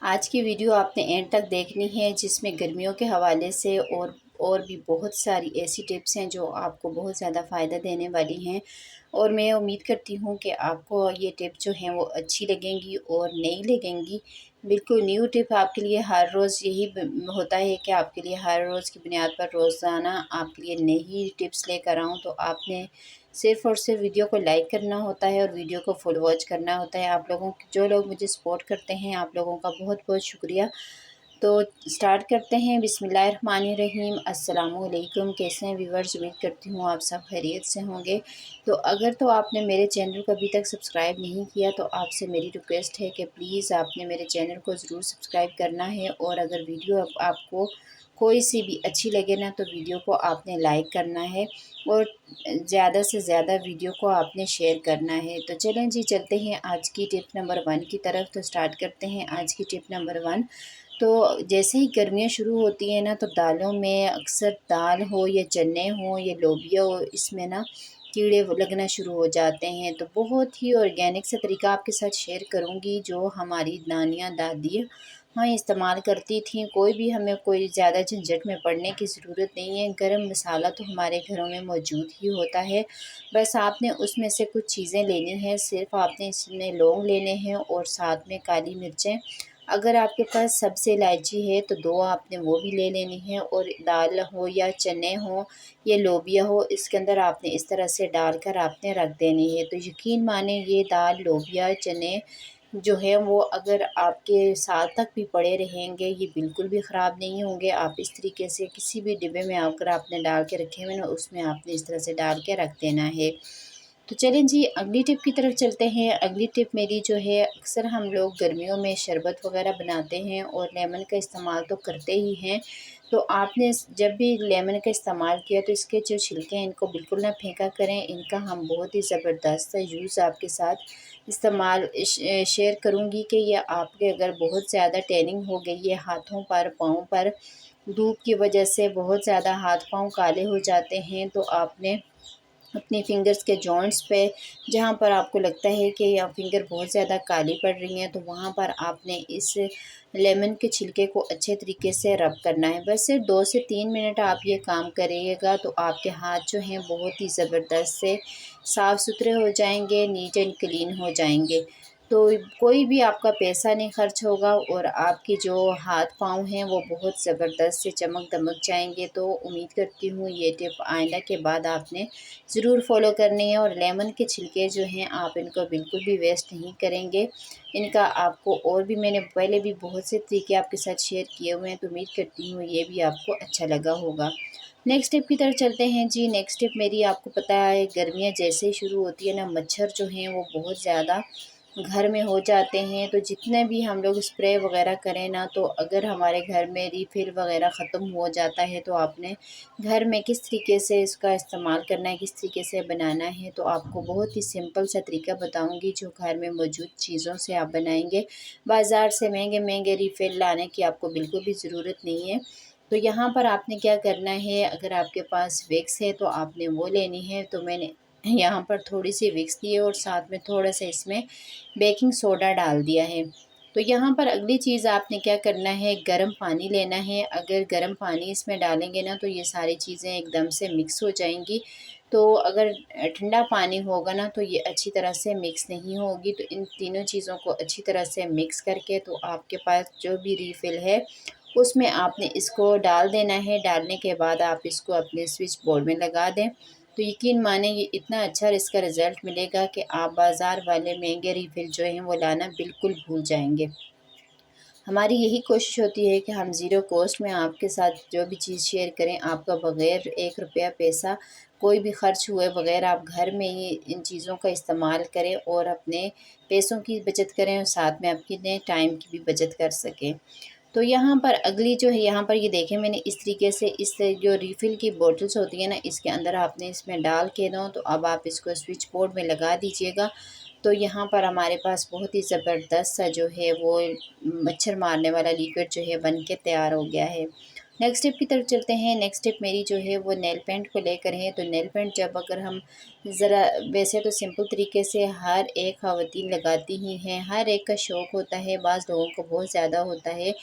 आज की वीडियो आपने एंड तक देखनी है, जिसमें गर्मियों के हवाले से और भी बहुत सारी ऐसी टिप्स हैं जो आपको बहुत ज़्यादा फ़ायदा देने वाली हैं। और मैं उम्मीद करती हूँ कि आपको ये टिप जो हैं वो अच्छी लगेंगी और नई लगेंगी। बिल्कुल न्यू टिप आपके लिए हर रोज़ यही होता है कि आपके लिए हर रोज़ की बुनियाद पर रोज़ाना आपके लिए नई टिप्स लेकर आऊँ, तो आपने सिर्फ़ और सिर्फ वीडियो को लाइक करना होता है और वीडियो को फुल वॉच करना होता है। आप लोगों जो लोग मुझे सपोर्ट करते हैं, आप लोगों का बहुत बहुत शुक्रिया। तो स्टार्ट करते हैं। बिस्मिल्लाहिर्रहमानिर्रहीम। अस्सलामुअलैकुम। कैसे हैं व्यूअर्स? उम्मीद करती हूँ आप सब खैरियत से होंगे। तो अगर तो आपने मेरे चैनल को अभी तक सब्सक्राइब नहीं किया, तो आपसे मेरी रिक्वेस्ट है कि प्लीज़ आपने मेरे चैनल को ज़रूर सब्सक्राइब करना है। और अगर वीडियो आपको कोई सी भी अच्छी लगे ना, तो वीडियो को आपने लाइक करना है और ज़्यादा से ज़्यादा वीडियो को आपने शेयर करना है। तो चलें जी, चलते हैं आज की टिप नंबर 1 की तरफ। तो स्टार्ट करते हैं आज की टिप नंबर 1। तो जैसे ही गर्मियाँ शुरू होती हैं ना, तो दालों में अक्सर दाल हो या चने हो या लोबिया हो, इसमें ना कीड़े लगना शुरू हो जाते हैं। तो बहुत ही ऑर्गेनिक सा तरीका आपके साथ शेयर करूँगी, जो हमारी नानियाँ दादियाँ हाँ इस्तेमाल करती थीं। कोई ज़्यादा झंझट में पड़ने की ज़रूरत नहीं है। गरम मसाला तो हमारे घरों में मौजूद ही होता है। बस आपने उसमें से कुछ चीज़ें लेनी हैं। सिर्फ़ आपने इसमें लौंग लेने हैं और साथ में काली मिर्चें। अगर आपके पास सब्ज़ इलायची है तो 2 आपने वो भी ले लेनी है। और दाल हो या चने हों या लोबिया हो, इसके अंदर आपने इस तरह से डालकर आपने रख देनी है। तो यकीन माने, ये दाल, लोबिया, चने जो है वो अगर आपके साल तक भी पड़े रहेंगे, ये बिल्कुल भी ख़राब नहीं होंगे। आप इस तरीके से किसी भी डिब्बे में अगर आपने डाल के रखे हुए ना, उसमें आपने इस तरह से डाल के रख देना है। तो चलें जी, अगली टिप की तरफ चलते हैं। अगली टिप मेरी जो है, अक्सर हम लोग गर्मियों में शरबत वग़ैरह बनाते हैं और लेमन का इस्तेमाल तो करते ही हैं। तो आपने जब भी लेमन का इस्तेमाल किया, तो इसके जो छिलके हैं इनको बिल्कुल ना फेंका करें। इनका हम बहुत ही ज़बरदस्त सा यूज़ आपके साथ इस्तेमाल शेयर करूँगी कि ये आपके अगर बहुत ज़्यादा टैनिंग हो गई है हाथों पर, पाँव पर, धूप की वजह से बहुत ज़्यादा हाथ पाँव काले हो जाते हैं, तो आपने अपनी फिंगर्स के जॉइंट्स पे, जहाँ पर आपको लगता है कि या फिंगर बहुत ज़्यादा काली पड़ रही हैं, तो वहाँ पर आपने इस लेमन के छिलके को अच्छे तरीके से रब करना है। बस सिर्फ 2 से 3 मिनट आप ये काम करिएगा, तो आपके हाथ जो हैं बहुत ही ज़बरदस्त से साफ़ सुथरे हो जाएंगे, नीट एंड क्लीन हो जाएंगे। तो कोई भी आपका पैसा नहीं खर्च होगा और आपकी जो हाथ पाँव हैं वो बहुत ज़बरदस्त से चमक दमक जाएंगे। तो उम्मीद करती हूँ ये टिप आइंदा के बाद आपने ज़रूर फॉलो करनी है। और लेमन के छिलके जो हैं, आप इनको बिल्कुल भी वेस्ट नहीं करेंगे। इनका आपको और भी मैंने पहले भी बहुत से तरीके आपके साथ शेयर किए हुए हैं, तो उम्मीद करती हूँ ये भी आपको अच्छा लगा होगा। नेक्स्ट टिप की तरफ चलते हैं जी। नेक्स्ट टिप मेरी, आपको पता है गर्मियाँ जैसे ही शुरू होती है ना, मच्छर जो हैं वो बहुत ज़्यादा घर में हो जाते हैं। तो जितने भी हम लोग स्प्रे वगैरह करें ना, तो अगर हमारे घर में रिफ़िल वगैरह ख़त्म हो जाता है, तो आपने घर में किस तरीके से इसका इस्तेमाल करना है, किस तरीके से बनाना है, तो आपको बहुत ही सिंपल सा तरीका बताऊंगी, जो घर में मौजूद चीज़ों से आप बनाएंगे। बाज़ार से महंगे महंगे रिफ़िल लाने की आपको बिल्कुल भी ज़रूरत नहीं है। तो यहाँ पर आपने क्या करना है, अगर आपके पास विक्स है तो आपने वो लेनी है। तो मैंने यहाँ पर थोड़ी सी विक्स ली है और साथ में थोड़ा सा इसमें बेकिंग सोडा डाल दिया है। तो यहाँ पर अगली चीज़ आपने क्या करना है, गर्म पानी लेना है। अगर गर्म पानी इसमें डालेंगे ना, तो ये सारी चीज़ें एकदम से मिक्स हो जाएंगी। तो अगर ठंडा पानी होगा ना, तो ये अच्छी तरह से मिक्स नहीं होगी। तो इन तीनों चीज़ों को अच्छी तरह से मिक्स करके, तो आपके पास जो भी रिफ़िल है उसमें आपने इसको डाल देना है। डालने के बाद आप इसको अपने स्विच बोर्ड में लगा दें। तो यकीन माने, ये इतना अच्छा इसका रिज़ल्ट मिलेगा कि आप बाज़ार वाले महंगे रिफ़िल जो हैं वो लाना बिल्कुल भूल जाएंगे। हमारी यही कोशिश होती है कि हम ज़ीरो कॉस्ट में आपके साथ जो भी चीज़ शेयर करें, आपका बग़ैर 1 रुपया पैसा कोई भी ख़र्च हुए बग़ैर आप घर में ही इन चीज़ों का इस्तेमाल करें और अपने पैसों की बचत करें और साथ में अपने टाइम की भी बचत कर सकें। तो यहाँ पर अगली जो है, यहाँ पर ये देखें, मैंने इस तरीके से इस जो रिफ़िल की बॉटल्स होती है ना, इसके अंदर आपने इसमें डाल के दो। तो अब आप इसको स्विच बोर्ड में लगा दीजिएगा। तो यहाँ पर हमारे पास बहुत ही ज़बरदस्त सा जो है वो मच्छर मारने वाला लिक्विड जो है बन के तैयार हो गया है। नेक्स्ट स्टेप की तरफ चलते हैं। नेक्स्ट स्टेप मेरी जो है वो नेल पेंट को लेकर है। तो नेल पेंट जब अगर हम ज़रा, वैसे तो सिंपल तरीके से हर एक ख़वातीन लगाती ही हैं, हर एक का शौक़ होता है, बाज़ लोगों को बहुत ज़्यादा होता है।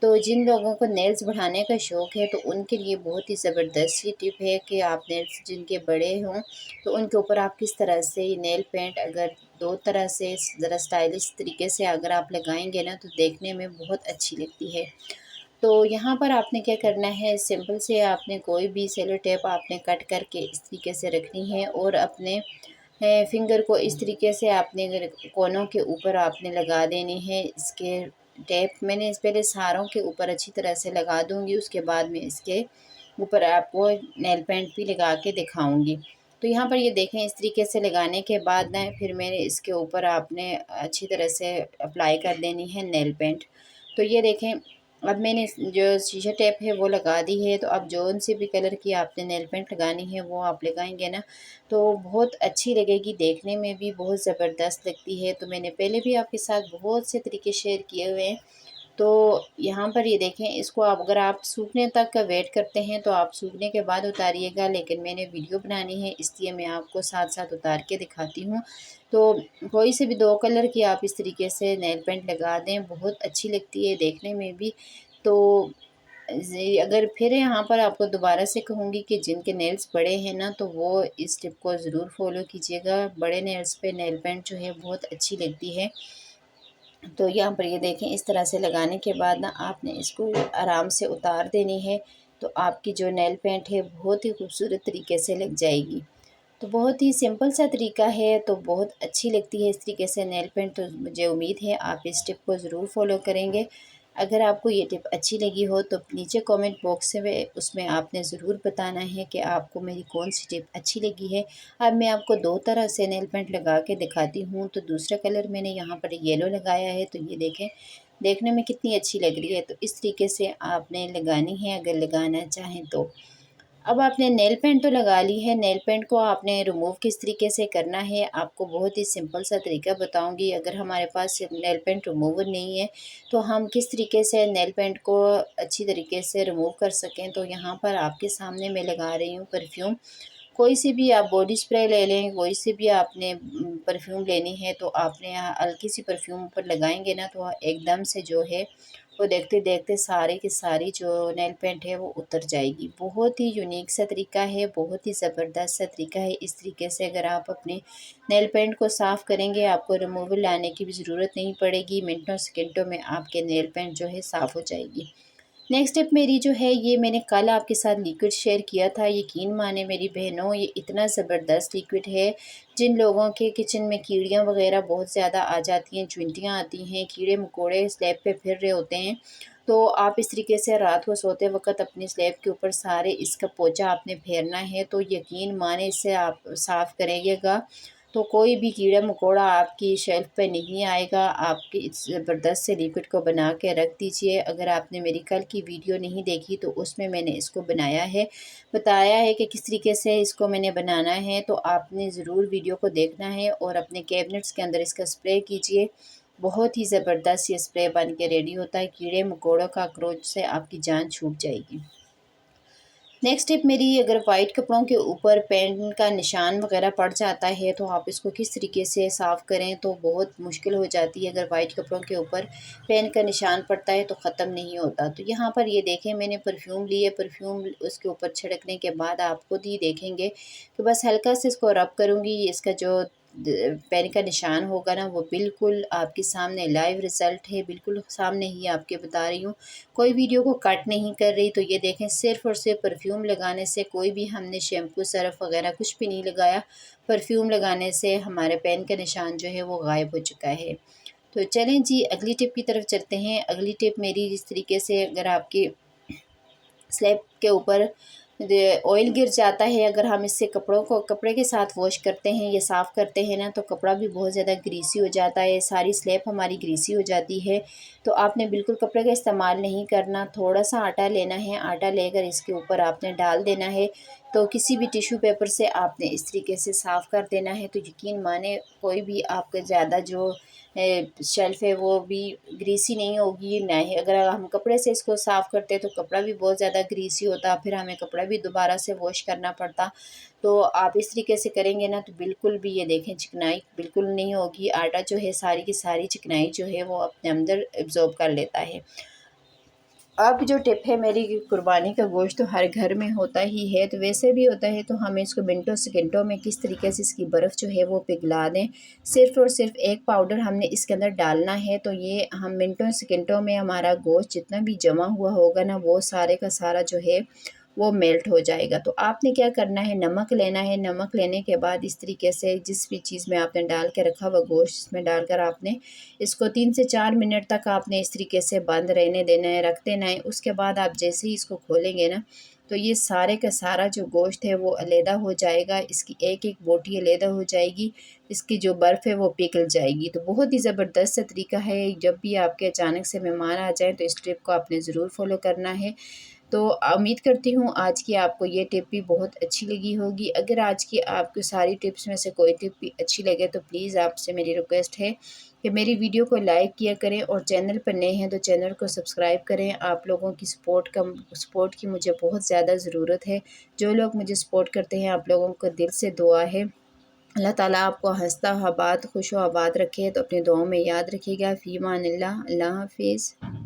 तो जिन लोगों को नेल्स बढ़ाने का शौक़ है तो उनके लिए बहुत ही ज़बरदस्त ये टिप है कि आप नेल्स जिनके बड़े हों तो उनके ऊपर आप किस तरह से ये नेल पेंट अगर दो तरह से ज़रा स्टाइलिश तरीके से अगर आप लगाएंगे ना तो देखने में बहुत अच्छी लगती है। तो यहाँ पर आपने क्या करना है, सिंपल से आपने कोई भी सेलो टेप आपने कट करके इस तरीके से रखनी है और अपने फिंगर को इस तरीके से आपने कोनों के ऊपर आपने लगा देनी है। इसके टेप मैंने इस पहले सारों के ऊपर अच्छी तरह से लगा दूँगी, उसके बाद में इसके ऊपर आपको नेल पेंट भी लगा के दिखाऊँगी। तो यहाँ पर ये देखें, इस तरीके से लगाने के बाद ना फिर मैंने इसके ऊपर आपने अच्छी तरह से अप्लाई कर देनी है नेल पेंट। तो ये देखें, अब मैंने जो शीशा टेप है वो लगा दी है। तो अब जौन से भी कलर की आपने नेल पेंट लगानी है वो आप लगाएंगे ना तो बहुत अच्छी लगेगी, देखने में भी बहुत ज़बरदस्त लगती है। तो मैंने पहले भी आपके साथ बहुत से तरीके शेयर किए हुए हैं। तो यहाँ पर ये देखें, इसको आप अगर आप सूखने तक का वेट करते हैं तो आप सूखने के बाद उतारिएगा, लेकिन मैंने वीडियो बनानी है इसलिए मैं आपको साथ साथ उतार के दिखाती हूँ। तो कोई से भी दो कलर की आप इस तरीके से नेल पेंट लगा दें, बहुत अच्छी लगती है देखने में भी। तो अगर फिर यहाँ पर आपको दोबारा से कहूँगी कि जिनके नेल्स बड़े हैं ना तो वो इस टिप को ज़रूर फॉलो कीजिएगा। बड़े नेल्स पे नेल पेंट जो है बहुत अच्छी लगती है। तो यहाँ पर ये देखें, इस तरह से लगाने के बाद ना आपने इसको आराम से उतार देनी है। तो आपकी जो नेल पेंट है बहुत ही खूबसूरत तरीके से लग जाएगी। तो बहुत ही सिंपल सा तरीका है, तो बहुत अच्छी लगती है इस तरीके से नेल पेंट। तो मुझे उम्मीद है आप इस टिप को ज़रूर फॉलो करेंगे। अगर आपको ये टिप अच्छी लगी हो तो नीचे कमेंट बॉक्स में उसमें आपने ज़रूर बताना है कि आपको मेरी कौन सी टिप अच्छी लगी है। अब मैं आपको दो तरह से नेल पेंट लगा के दिखाती हूँ। तो दूसरा कलर मैंने यहाँ पर येलो लगाया है, तो ये देखें देखने में कितनी अच्छी लग रही है। तो इस तरीके से आपने लगानी है अगर लगाना चाहें तो। अब आपने नेल पेंट तो लगा ली है, नेल पेंट को आपने रिमूव किस तरीके से करना है आपको बहुत ही सिंपल सा तरीका बताऊंगी। अगर हमारे पास नेल पेंट रिमूवर नहीं है तो हम किस तरीके से नेल पेंट को अच्छी तरीके से रिमूव कर सकें। तो यहाँ पर आपके सामने मैं लगा रही हूँ परफ्यूम। कोई सी भी आप बॉडी स्प्रे ले लें, कोई सी भी आपने परफ्यूम लेनी है तो आपने यहाँ हल्की सी परफ्यूम पर लगाएंगे ना तो एकदम से जो है वो देखते देखते सारे की सारी जो नेल पेंट है वो उतर जाएगी। बहुत ही यूनिक सा तरीका है, बहुत ही ज़बरदस्त सा तरीका है। इस तरीके से अगर आप अपने नेल पेंट को साफ़ करेंगे आपको रिमूवर लाने की भी ज़रूरत नहीं पड़ेगी, मिनटों सेकंडों में आपके नेल पेंट जो है साफ़ हो जाएगी। नेक्स्ट स्टेप मेरी जो है, ये मैंने कल आपके साथ लिक्विड शेयर किया था। यकीन माने मेरी बहनों, ये इतना ज़बरदस्त लिक्विड है। जिन लोगों के किचन में कीड़ियाँ वगैरह बहुत ज़्यादा आ जाती हैं, चुनटियाँ आती हैं, कीड़े मकोड़े स्लैब पे फिर रहे होते हैं, तो आप इस तरीके से रात को सोते वक्त अपनी स्लैब के ऊपर सारे इसका पोंछा आपने फेरना है। तो यकीन माने इससे आप साफ़ करेंगे तो कोई भी कीड़ा मकोड़ा आपकी शेल्फ पे नहीं आएगा। आपकी इस ज़बरदस्त से लिक्विड को बना के रख दीजिए। अगर आपने मेरी कल की वीडियो नहीं देखी तो उसमें मैंने इसको बनाया है, बताया है कि किस तरीके से इसको मैंने बनाना है। तो आपने ज़रूर वीडियो को देखना है और अपने कैबिनेट्स के अंदर इसका स्प्रे कीजिए। बहुत ही ज़बरदस्त ये स्प्रे बन के रेडी होता है, कीड़े मकोड़ों काकरोच से आपकी जान छूट जाएगी। नेक्स्ट टिप मेरी, अगर वाइट कपड़ों के ऊपर पेन का निशान वगैरह पड़ जाता है तो आप इसको किस तरीके से साफ़ करें। तो बहुत मुश्किल हो जाती है, अगर वाइट कपड़ों के ऊपर पेन का निशान पड़ता है तो ख़त्म नहीं होता। तो यहाँ पर ये देखें, मैंने परफ्यूम लिए, परफ्यूम उसके ऊपर छिड़कने के बाद आप खुद ही देखेंगे कि बस हल्का से इसको रब करूँगी, इसका जो पेन का निशान होगा ना वो बिल्कुल आपके सामने लाइव रिज़ल्ट है, बिल्कुल सामने ही आपके बता रही हूँ। कोई वीडियो को कट नहीं कर रही। तो ये देखें, सिर्फ़ और सिर्फ परफ्यूम लगाने से, कोई भी हमने शैम्पू सरफ़ वगैरह कुछ भी नहीं लगाया, परफ्यूम लगाने से हमारे पेन का निशान जो है वो गायब हो चुका है। तो चलें जी, अगली टिप की तरफ चलते हैं। अगली टिप मेरी इस तरीके से, अगर आपकी स्लैब के ऊपर ऑयल गिर जाता है, अगर हम इससे कपड़े के साथ वॉश करते हैं या साफ़ करते हैं ना तो कपड़ा भी बहुत ज़्यादा ग्रीसी हो जाता है, सारी स्लैब हमारी ग्रीसी हो जाती है। तो आपने बिल्कुल कपड़े का इस्तेमाल नहीं करना, थोड़ा सा आटा लेना है, आटा लेकर इसके ऊपर आपने डाल देना है। तो किसी भी टिश्यू पेपर से आपने इस तरीके से साफ़ कर देना है। तो यकीन माने कोई भी आपका ज़्यादा जो शेल्फ़ है वो भी ग्रीसी नहीं होगी, ना ही अगर हम कपड़े से इसको साफ़ करते हैं तो कपड़ा भी बहुत ज़्यादा ग्रीसी होता, फिर हमें कपड़ा भी दोबारा से वॉश करना पड़ता। तो आप इस तरीके से करेंगे ना तो बिल्कुल भी ये देखें चिकनाई बिल्कुल नहीं होगी। आटा जो है सारी की सारी चिकनाई जो है वो अपने अंदर एब्ज़ॉर्ब कर लेता है। अब जो टिप है मेरी, कुर्बानी का गोश्त तो हर घर में होता ही है, तो वैसे भी होता है, तो हमें इसको मिनटों सेकंडों में किस तरीके से इसकी बर्फ़ जो है वो पिघला दें। सिर्फ़ और सिर्फ एक पाउडर हमने इसके अंदर डालना है, तो ये हम मिनटों सेकंडों में हमारा गोश्त जितना भी जमा हुआ होगा ना वो सारे का सारा जो है वो मेल्ट हो जाएगा। तो आपने क्या करना है, नमक लेना है। नमक लेने के बाद इस तरीके से जिस भी चीज़ में आपने डाल के रखा हुआ गोश्त, इसमें डालकर आपने इसको 3 से 4 मिनट तक आपने इस तरीके से बंद रहने देना है, रख देना है। उसके बाद आप जैसे ही इसको खोलेंगे ना तो ये सारे का सारा जो गोश्त है वो अलहदा हो जाएगा, इसकी एक-एक बोटी अलहदा हो जाएगी, इसकी जो बर्फ़ है वो पिघल जाएगी। तो बहुत ही ज़बरदस्त सा तरीका है, जब भी आपके अचानक से मेहमान आ जाएँ तो इस टिप को आपने ज़रूर फ़ॉलो करना है। तो उम्मीद करती हूँ आज की आपको ये टिप भी बहुत अच्छी लगी होगी। अगर आज की आपको सारी टिप्स में से कोई टिप भी अच्छी लगे तो प्लीज़ आपसे मेरी रिक्वेस्ट है कि मेरी वीडियो को लाइक किया करें और चैनल पर नए हैं तो चैनल को सब्सक्राइब करें। आप लोगों की सपोर्ट की मुझे बहुत ज़्यादा ज़रूरत है। जो लोग मुझे सपोर्ट करते हैं आप लोगों को दिल से दुआ है। अल्लाह ताला आपको हँसता आबाद खुश आबाद रखे। तो अपनी दुआओं में याद रखिएगा। फ़ी अमानिल्लाह। अल्लाह हाफ़िज़।